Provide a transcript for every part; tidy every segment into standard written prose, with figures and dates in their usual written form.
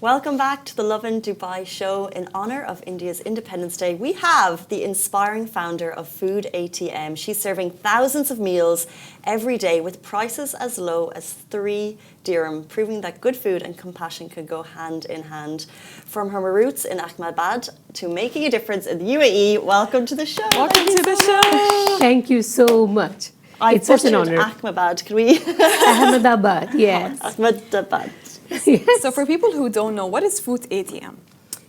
Welcome back to the Lovin Dubai show. In honor of India's Independence Day, we have the inspiring founder of Food-ATM. She's serving thousands of meals every day with prices as low as 3 dirham, proving that good food and compassion can go hand in hand. From her roots in Ahmedabad to making a difference in the UAE, welcome to the show. Welcome to the show. Thank you so much. It's such an honor. Ahmedabad, can we? Ahmedabad, yes. Ahmedabad. Yes. So for people who don't know, what is Food-ATM?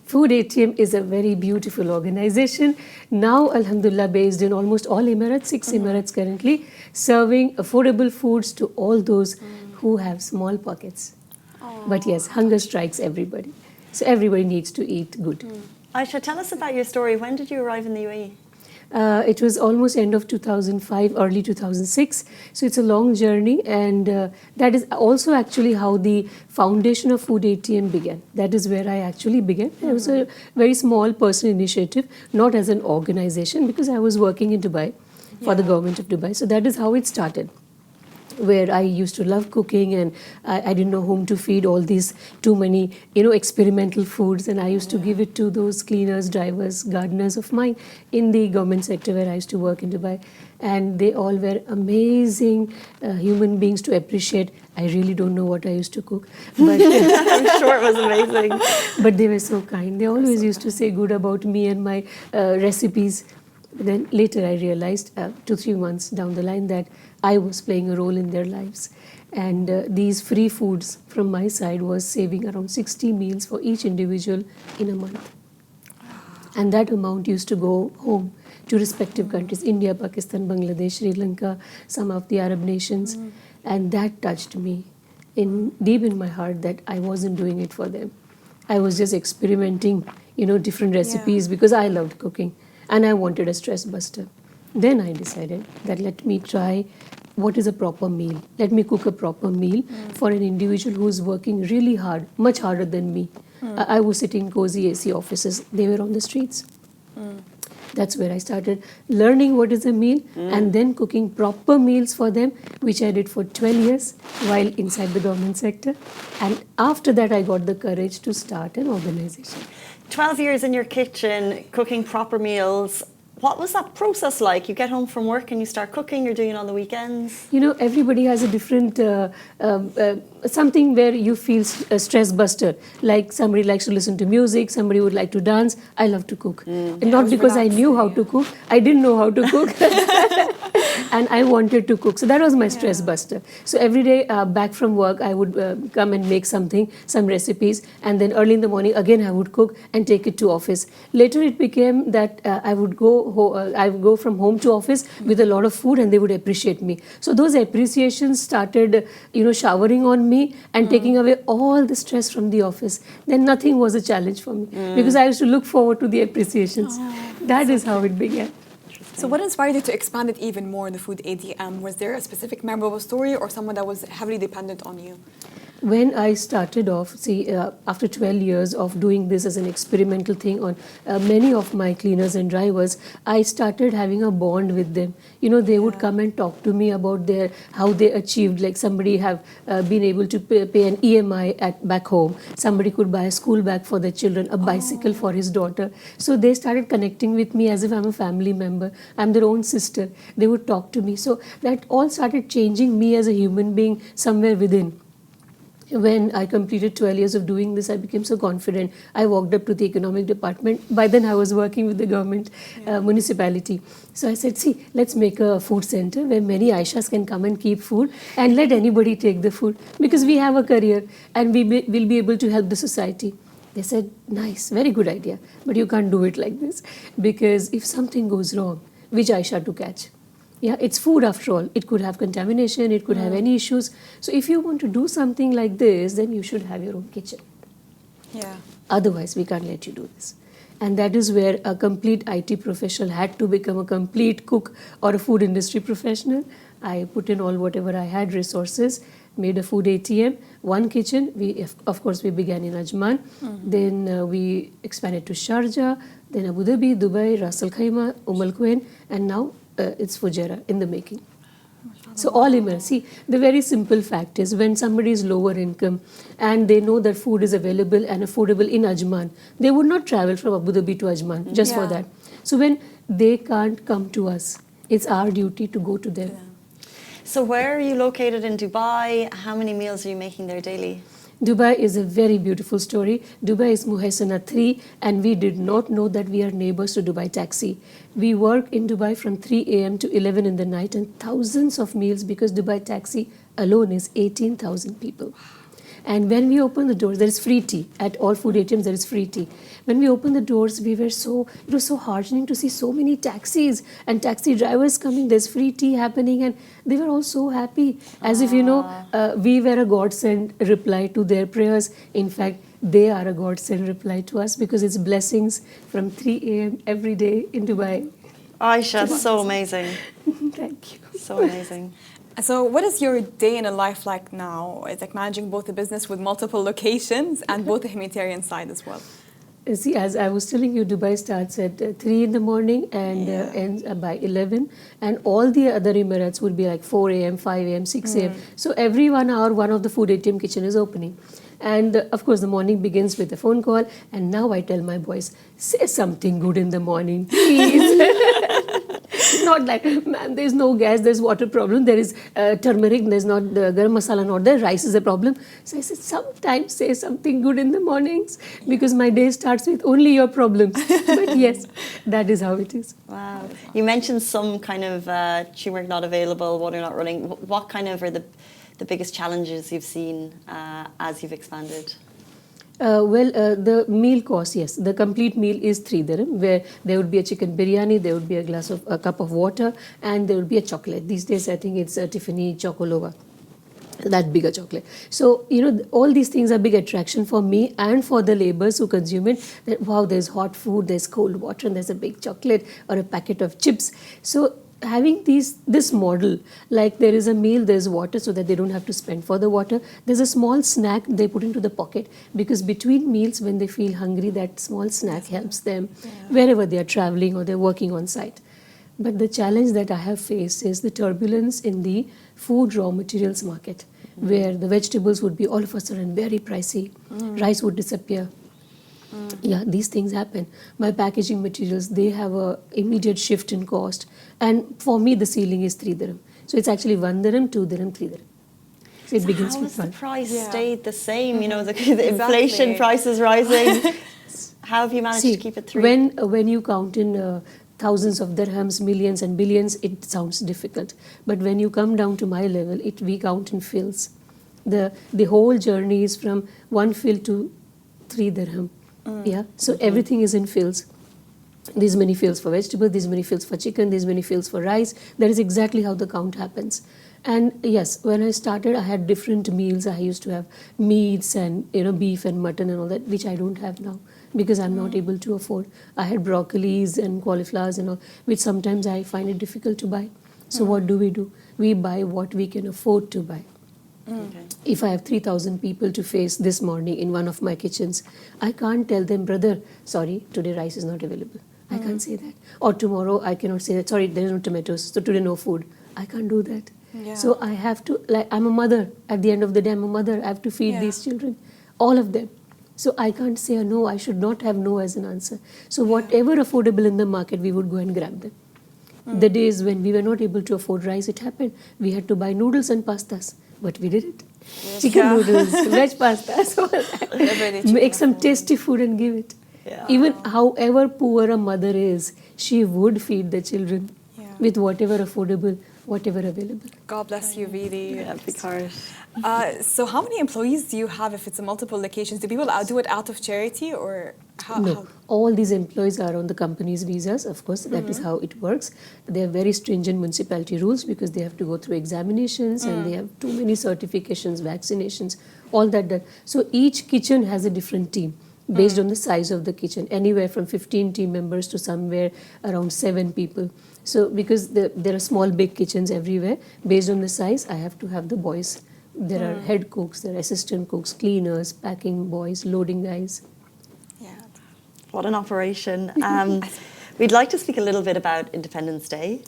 Food-ATM is a very beautiful organization. Now, alhamdulillah, based in almost all Emirates, 6 Emirates currently, serving affordable foods to all those who have small pockets. But yes, hunger strikes everybody. So everybody needs to eat good. Aisha, tell us about your story. When did you arrive in the UAE? It was almost end of 2005, early 2006. So it's a long journey, and that is also actually how the foundation of Food-ATM began. That is where I actually began. It was a very small personal initiative, not as an organization, because I was working in Dubai for the government of Dubai. So that is how it started, where I used to love cooking, and I didn't know whom to feed all these too many, experimental foods, and I used to give it to those cleaners, drivers, gardeners of mine in the government sector where I used to work in Dubai, and they all were amazing human beings to appreciate. I really don't know what I used to cook, but I'm sure it was amazing. But they were so kind. They always used to say good about me and my recipes. Then later I realized 2-3 months down the line that I was playing a role in their lives, and these free foods from my side was saving around 60 meals for each individual in a month. And that amount used to go home to respective countries, India, Pakistan, Bangladesh, Sri Lanka, some of the Arab nations, and that touched me deep in my heart that I wasn't doing it for them. I was just experimenting, different recipes because I loved cooking. And I wanted a stress buster. Then I decided that let me try what is a proper meal. Let me cook a proper meal for an individual who's working really hard, much harder than me. I was sitting in cozy AC offices. They were on the streets. That's where I started learning what is a meal and then cooking proper meals for them, which I did for 12 years while inside the government sector. And after that, I got the courage to start an organization. 12 years in your kitchen, cooking proper meals. What was that process like? You get home from work and you start cooking, you're doing it on the weekends? Everybody has a different, something where you feel a stress buster. Like somebody likes to listen to music, somebody would like to dance. I love to cook. And not because I knew how to cook. I didn't know how to cook. And I wanted to cook. So that was my stress buster. So every day back from work, I would come and make some recipes. And then early in the morning, again, I would cook and take it to office. Later, it became that I would go from home to office with a lot of food, and they would appreciate me. So those appreciations started, showering on me and taking away all the stress from the office. Then nothing was a challenge for me because I used to look forward to the appreciations. That is how it began. So what inspired you to expand it even more, the Food-ATM? Was there a specific memorable story or someone that was heavily dependent on you? When I started off, after 12 years of doing this as an experimental thing on many of my cleaners and drivers, I started having a bond with them. They would come and talk to me about how they achieved, like somebody have been able to pay an EMI back home. Somebody could buy a school bag for their children, a bicycle for his daughter. So they started connecting with me as if I'm a family member. I'm their own sister. They would talk to me. So that all started changing me as a human being somewhere within. When I completed 12 years of doing this, I became so confident. I walked up to the economic department. By then, I was working with the government municipality. So I said, let's make a food center where many Aishas can come and keep food and let anybody take the food because we have a career and we will be able to help the society. They said, nice, very good idea, but you can't do it like this because if something goes wrong, which Aisha to catch? Yeah, it's food after all. It could have contamination, it could have any issues. So if you want to do something like this, then you should have your own kitchen. Yeah. Otherwise, we can't let you do this. And that is where a complete IT professional had to become a complete cook or a food industry professional. I put in all whatever I had resources, made a Food-ATM, one kitchen. Of course, we began in Ajman. Then we expanded to Sharjah, then Abu Dhabi, Dubai, Ras Al Khaimah, Al Quwain, and now it's Fujairah in the making. So all immigrants, see, the very simple fact is when somebody is lower income and they know that food is available and affordable in Ajman, they would not travel from Abu Dhabi to Ajman just for Yeah. that. So when they can't come to us, it's our duty to go to them. So where are you located in Dubai? How many meals are you making there daily? Dubai is a very beautiful story. Dubai is Muhassana 3 and we did not know that we are neighbors to Dubai Taxi. We work in Dubai from 3 a.m. to 11 in the night and thousands of meals because Dubai Taxi alone is 18,000 people. And when we open the doors, there is free tea. At all food ATMs, there is free tea. When we opened the doors, it was so heartening to see so many taxis and taxi drivers coming. There's free tea happening and they were all so happy. As if, we were a godsend reply to their prayers. In fact, they are a godsend reply to us because it's blessings from 3 a.m. every day in Dubai. Aisha, so amazing. Thank you. So amazing. So what is your day in a life like now? It's like managing both a business with multiple locations and both the humanitarian side as well. See, as I was telling you, Dubai starts at 3 in the morning and ends by 11. And all the other Emirates would be like 4 a.m., 5 a.m., 6 a.m. So every 1 hour, one of the food ATM kitchen is opening. And of course, the morning begins with a phone call. And now I tell my boys, say something good in the morning, please. Not like, ma'am, there's no gas, there's water problem, there is turmeric, there's not the garam masala, not there, rice is a problem. So I said, sometimes say something good in the mornings because my day starts with only your problems. But yes, that is how it is. Wow. You mentioned some kind of turmeric not available, water not running. What kind of are the biggest challenges you've seen as you've expanded? The meal cost, yes. The complete meal is 3 dirham, where there would be a chicken biryani, there would be a cup of water, and there would be a chocolate. These days, I think it's a Tiffany Chocolova, that bigger chocolate. So, all these things are big attraction for me and for the laborers who consume it. That, wow, there's hot food, there's cold water, and there's a big chocolate or a packet of chips. So, having this model, like there is a meal, there's water so that they don't have to spend for the water. There's a small snack they put into the pocket because between meals when they feel hungry, that small snack helps them wherever they are traveling or they're working on site. But the challenge that I have faced is the turbulence in the food raw materials market where the vegetables would be all of a sudden very pricey, rice would disappear. Yeah, these things happen. My packaging materials, they have a immediate shift in cost. And for me, the ceiling is 3 dirham. So it's actually 1 dirham, 2 dirham, 3 dirham. So it begins How with has the 1. price stayed the same? The inflation prices rising. How have you managed to keep it 3? When you count in thousands of dirhams, millions and billions, it sounds difficult. But when you come down to my level, we count in fills. The whole journey is from 1 fill to 3 dirham. Yeah, so everything is in fills. These many fills for vegetable, these many fills for chicken, these many fills for rice. That is exactly how the count happens. And yes, when I started, I had different meals. I used to have meats and beef and mutton and all that, which I don't have now because I'm not able to afford. I had broccolis and cauliflowers and all, which sometimes I find it difficult to buy. So what do? We buy what we can afford to buy. Okay. If I have 3,000 people to face this morning in one of my kitchens, I can't tell them, brother, sorry, today rice is not available. I can't say that. Or tomorrow I cannot say that, sorry, there is no tomatoes, so today no food. I can't do that. Yeah. So I have to, I'm a mother. At the end of the day, I'm a mother. I have to feed these children, all of them. So I can't say a no. I should not have no as an answer. So whatever affordable in the market, we would go and grab them. The days when we were not able to afford rice, it happened. We had to buy noodles and pastas. But we did it. Chicken noodles, veg pastas, all that. Make some tasty food and give it. Yeah. Even however poor a mother is, she would feed the children with whatever affordable, whatever available. God bless you, really. Yeah, big heart. So how many employees do you have if it's a multiple locations? Do people do it out of charity or how? No, all these employees are on the company's visas, of course, that is how it works. They have very stringent municipality rules because they have to go through examinations and they have too many certifications, vaccinations, all that done. So each kitchen has a different team based on the size of the kitchen, anywhere from 15 team members to somewhere around 7 people. So because there are small, big kitchens everywhere, based on the size, I have to have the boys. There are head cooks, there are assistant cooks, cleaners, packing boys, loading guys. Yeah. What an operation. We'd like to speak a little bit about Independence Day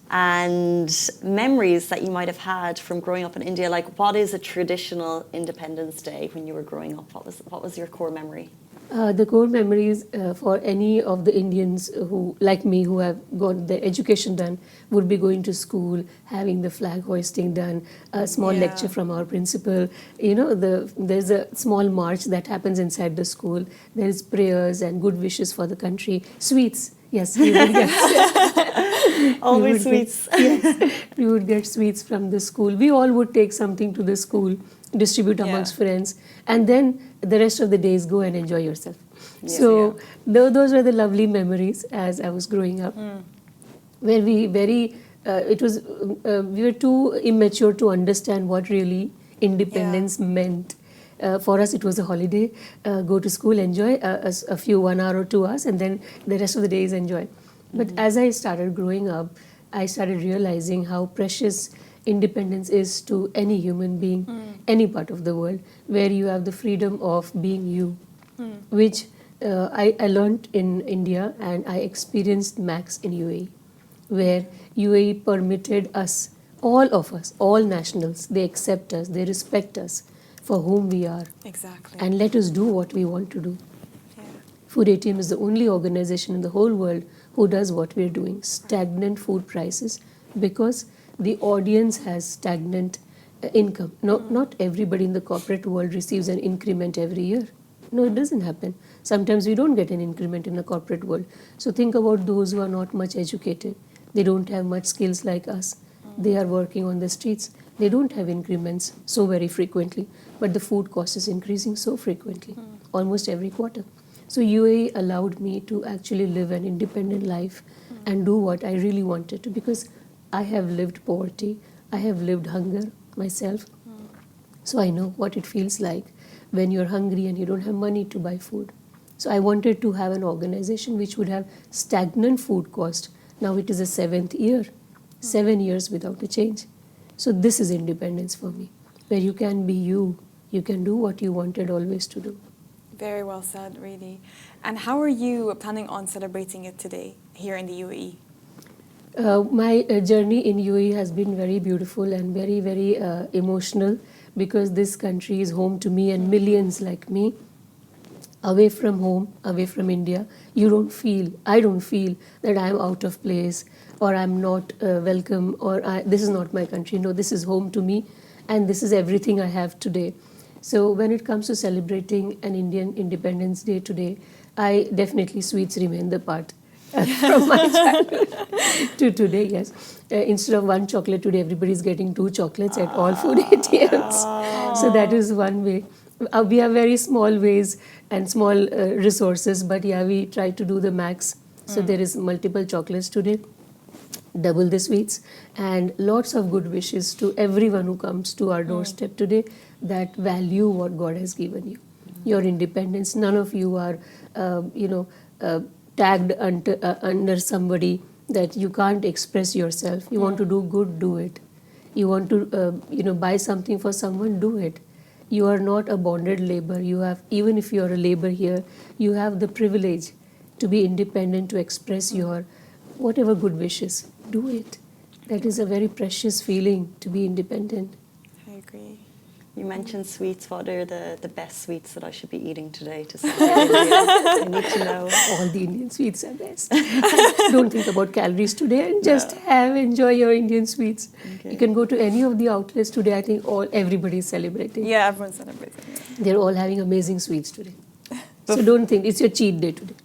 and memories that you might have had from growing up in India. Like, what is a traditional Independence Day when you were growing up? What was your core memory? The core memories for any of the Indians who, like me, who have got their education done, would be going to school, having the flag hoisting done, a small lecture from our principal. You know, there's a small march that happens inside the school. There's prayers and good wishes for the country. Sweets, yes, we would get. Always sweets. Yes, we would get sweets from the school. We all would take something to the school, distribute amongst friends, and then the rest of the days go and enjoy yourself. Yes, So those were the lovely memories as I was growing up, where we were too immature to understand what really independence meant. For us, it was a holiday, go to school, enjoy a few 1 hour or 2 hours, and then the rest of the day is enjoy. But as I started growing up, I started realizing how precious independence is to any human being, any part of the world, where you have the freedom of being you, which I learned in India, and I experienced max in UAE, where UAE permitted us, all nationals, they accept us, they respect us for whom we are, Exactly. and let us do what we want to do. Yeah. Food-ATM is the only organization in the whole world who does what we're doing, stagnant food prices, because the audience has stagnant income. No, not everybody in the corporate world receives an increment every year. No, it doesn't happen. Sometimes we don't get an increment in the corporate world. So think about those who are not much educated. They don't have much skills like us. They are working on the streets. They don't have increments so very frequently, but the food cost is increasing so frequently, almost every quarter. So UAE allowed me to actually live an independent life and do what I really wanted to, because I have lived poverty, I have lived hunger myself. So I know what it feels like when you're hungry and you don't have money to buy food. So I wanted to have an organization which would have stagnant food cost. Now it is the 7th year, 7 years without a change. So this is independence for me, where you can be you can do what you wanted always to do. Very well said, really. And how are you planning on celebrating it today here in the UAE? My journey in UAE has been very beautiful and very, very emotional, because this country is home to me and millions like me. Away from home, away from India, I don't feel that I'm out of place or I'm not welcome, or this is not my country. No, this is home to me, and this is everything I have today. So when it comes to celebrating an Indian Independence Day today, I definitely, sweets remain the part from my childhood to today, yes. Instead of one chocolate today, everybody's getting 2 chocolates at all food ATMs. So that is one way. We have very small ways and small resources, but yeah, we try to do the max. So there is multiple chocolates today, double the sweets, and lots of good wishes to everyone who comes to our doorstep today, that value what God has given you. Your independence, none of you are, tagged under somebody that you can't express yourself. You want to do good, do it. You want to, buy something for someone, do it. You are not a bonded labor. You have, even if you are a labor here, you have the privilege to be independent, to express your whatever good wishes. Do it. That is a very precious feeling, to be independent. I agree. You mentioned sweets. What are the best sweets that I should be eating today to celebrate India? I need to know. All the Indian sweets are best. Don't think about calories today, and just enjoy your Indian sweets. Okay. You can go to any of the outlets today. I think everybody is celebrating. Yeah, everyone's celebrating. Yeah. They're all having amazing sweets today. So don't think it's your cheat day today.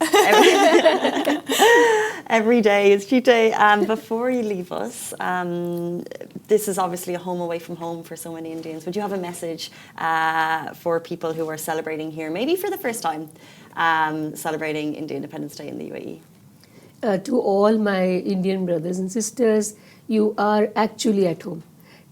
Every day is cheat day. Before you leave us, this is obviously a home away from home for so many Indians. Would you have a message for people who are celebrating here, maybe for the first time, celebrating Indian Independence Day in the UAE? To all my Indian brothers and sisters, you are actually at home.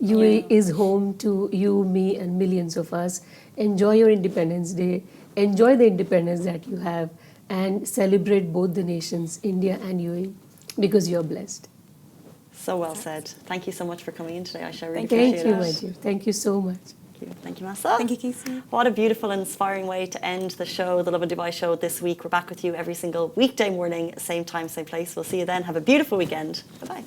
UAE is home to you, me, and millions of us. Enjoy your Independence Day. Enjoy the independence that you have, and celebrate both the nations, India and UAE, because you're blessed. So well said. Thank you so much for coming in today, Aisha. I really Thank you. appreciate Thank you, it. my dear. Thank you so much. Thank you. you. Thank you, Masa. Thank you, Casey. What a beautiful and inspiring way to end the show, the Lovin Dubai show this week. We're back with you every single weekday morning, same time, same place. We'll see you then. Have a beautiful weekend. Bye-bye.